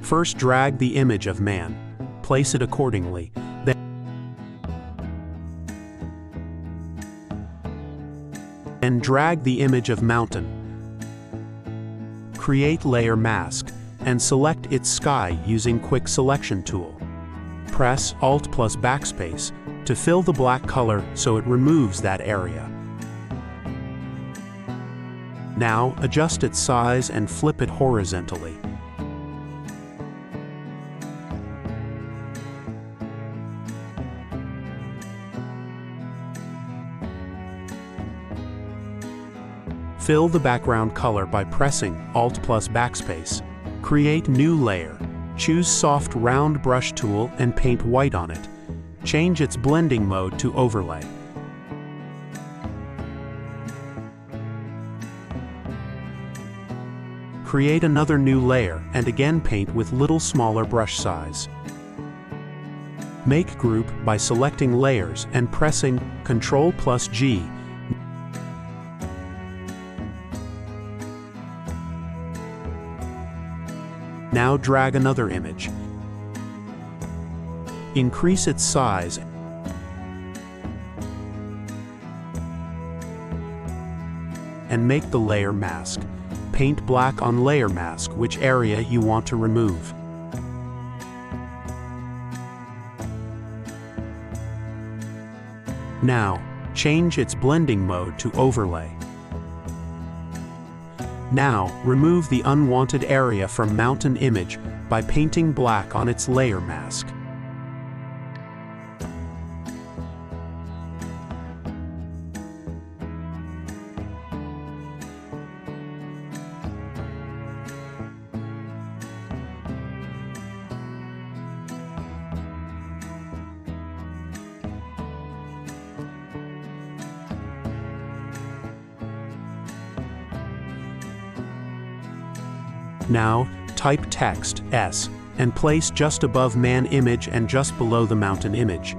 First, drag the image of man. Place it accordingly. Then drag the image of mountain. Create layer mask and select its sky using Quick Selection tool. Press Alt plus Backspace to fill the black color so it removes that area. Now adjust its size and flip it horizontally. Fill the background color by pressing Alt plus Backspace. Create new layer. Choose Soft Round Brush tool and paint white on it. Change its blending mode to Overlay. Create another new layer and again paint with little smaller brush size. Make group by selecting layers and pressing Ctrl plus G. Now drag another image. Increase its size and make the layer mask. Paint black on layer mask which area you want to remove. Now, change its blending mode to Overlay. Now, remove the unwanted area from mountain image by painting black on its layer mask. Now, type text S and place just above man image and just below the mountain image.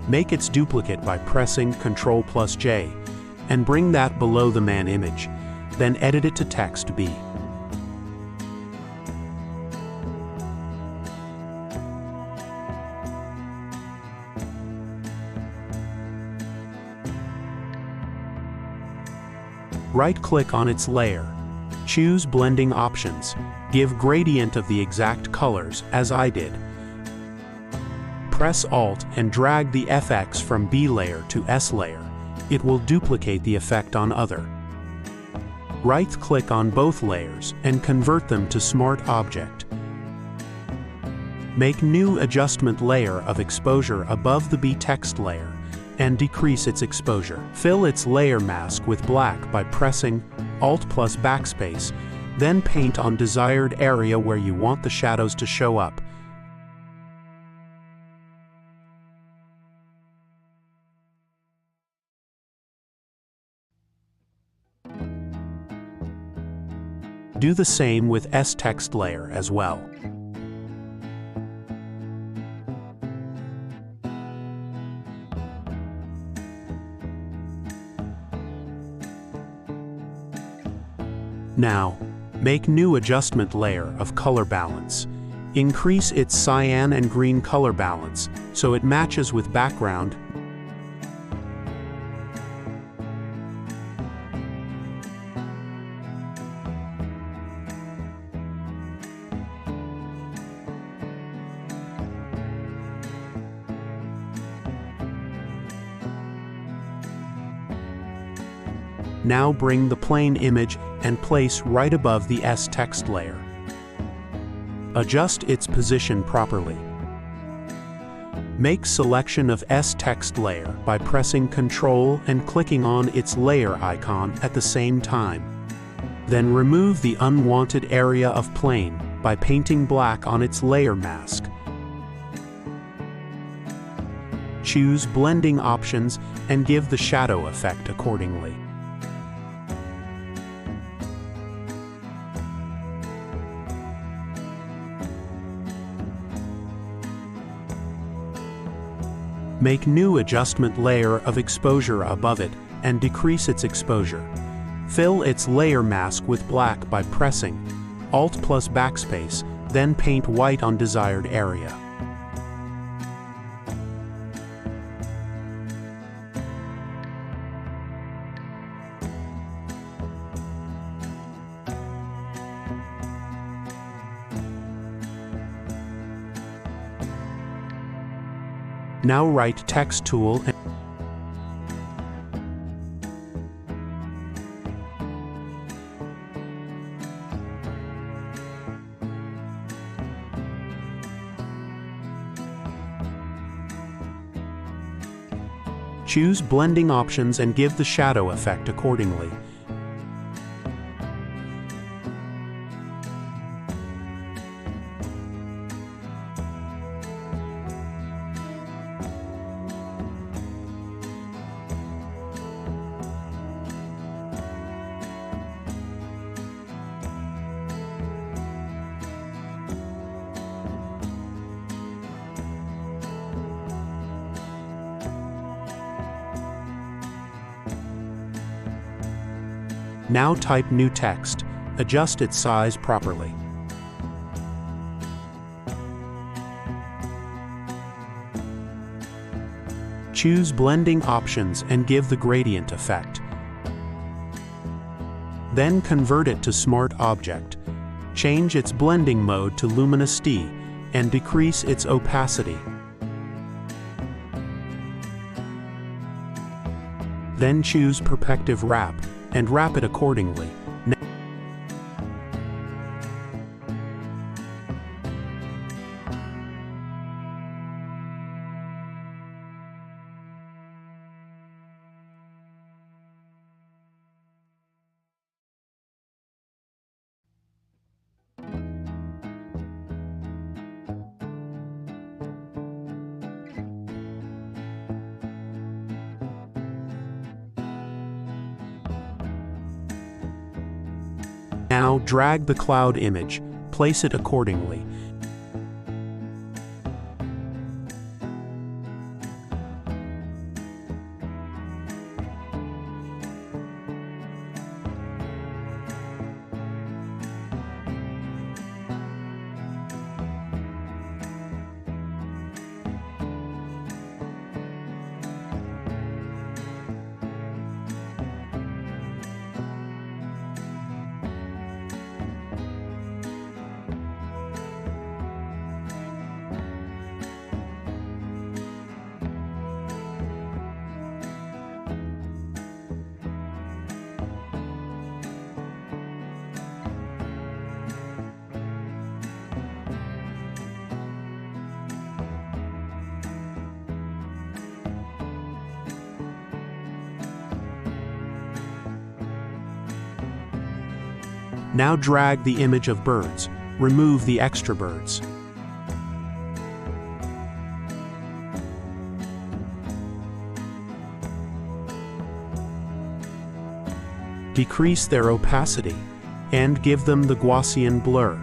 Make its duplicate by pressing Ctrl plus J and bring that below the man image. Then edit it to text B. Right-click on its layer. Choose Blending Options. Give gradient of the exact colors, as I did. Press Alt and drag the FX from B layer to S layer. It will duplicate the effect on other. Right-click on both layers and convert them to Smart Object. Make new adjustment layer of exposure above the B text layer and decrease its exposure. Fill its layer mask with black by pressing Alt plus Backspace, then paint on desired area where you want the shadows to show up. Do the same with S text layer as well. Now, make new adjustment layer of color balance. Increase its cyan and green color balance so it matches with background. Now bring the plain image and place right above the S text layer. Adjust its position properly. Make selection of S text layer by pressing Ctrl and clicking on its layer icon at the same time. Then remove the unwanted area of plain by painting black on its layer mask. Choose Blending Options and give the shadow effect accordingly. Make new adjustment layer of exposure above it and decrease its exposure. Fill its layer mask with black by pressing Alt plus Backspace, then paint white on desired area. Now write Text tool and choose blending options and give the shadow effect accordingly. Now type new text. Adjust its size properly. Choose blending options and give the gradient effect. Then convert it to Smart Object. Change its blending mode to Luminosity and decrease its opacity. Then choose Perspective Wrap and wrap it accordingly. Now drag the cloud image, place it accordingly. Now drag the image of birds. Remove the extra birds. Decrease their opacity and give them the Gaussian blur.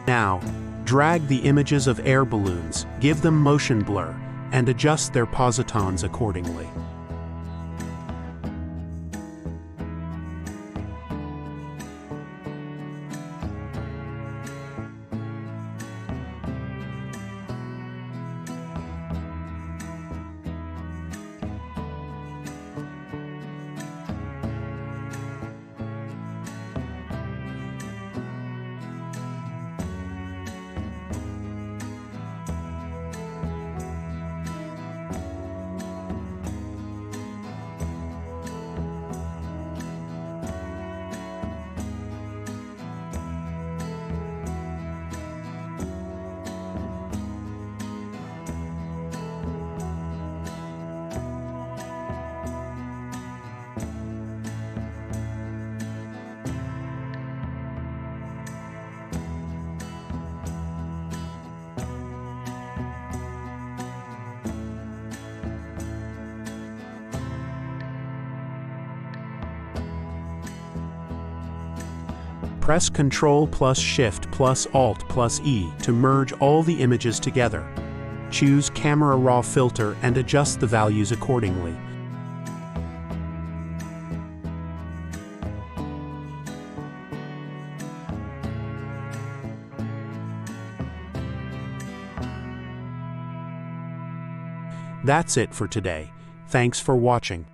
Now, drag the images of air balloons, give them motion blur, and adjust their positons accordingly. Press Ctrl plus Shift plus Alt plus E to merge all the images together. Choose Camera Raw filter and adjust the values accordingly. That's it for today. Thanks for watching.